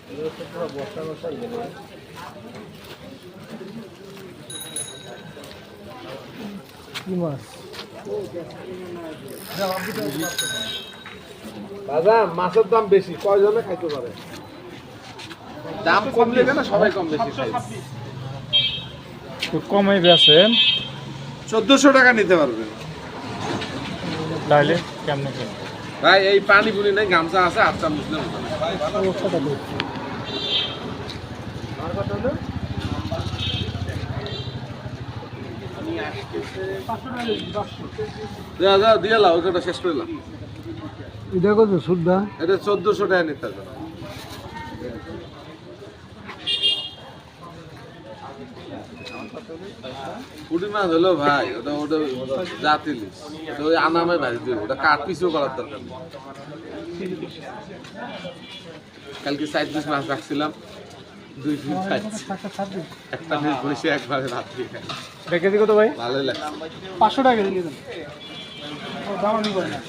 কি মাছ? দাদা মাছের দাম বেশি, কয়জনে খাইতে পারে? দাম কম লেগে না, সবাই কম বেশি খায়। তো কমই বেছেন 1400 টাকা নিতে পারবেন। তাহলে কেমনে কি? ভাই এই পানি পুনি নাই, গামছা আছে, 8টা মুসলিম দিয়ে লাও, ওটা শেষ করে লাও। এটা কত সুদ্ধা? এটা 1400 টাকা নিতে হবে। পুঁটি মাছ হলো ভাই, ওটা ওটা জাত ইলিশ, ওটা ওই আনামে ভাজি দিব, ওটা কাঠ পিছু করার দরকার নেই। কালকে 4 পিস মাছ রাখছিলাম, 2 পিস খাইছি, একটা পিস বসে একবারে রাত্রি খাই। এটা কেজি কত ভাই? ভালোই লাগছে। 500 টাকা কেজি নিয়ে যান, দাম আমি করি না।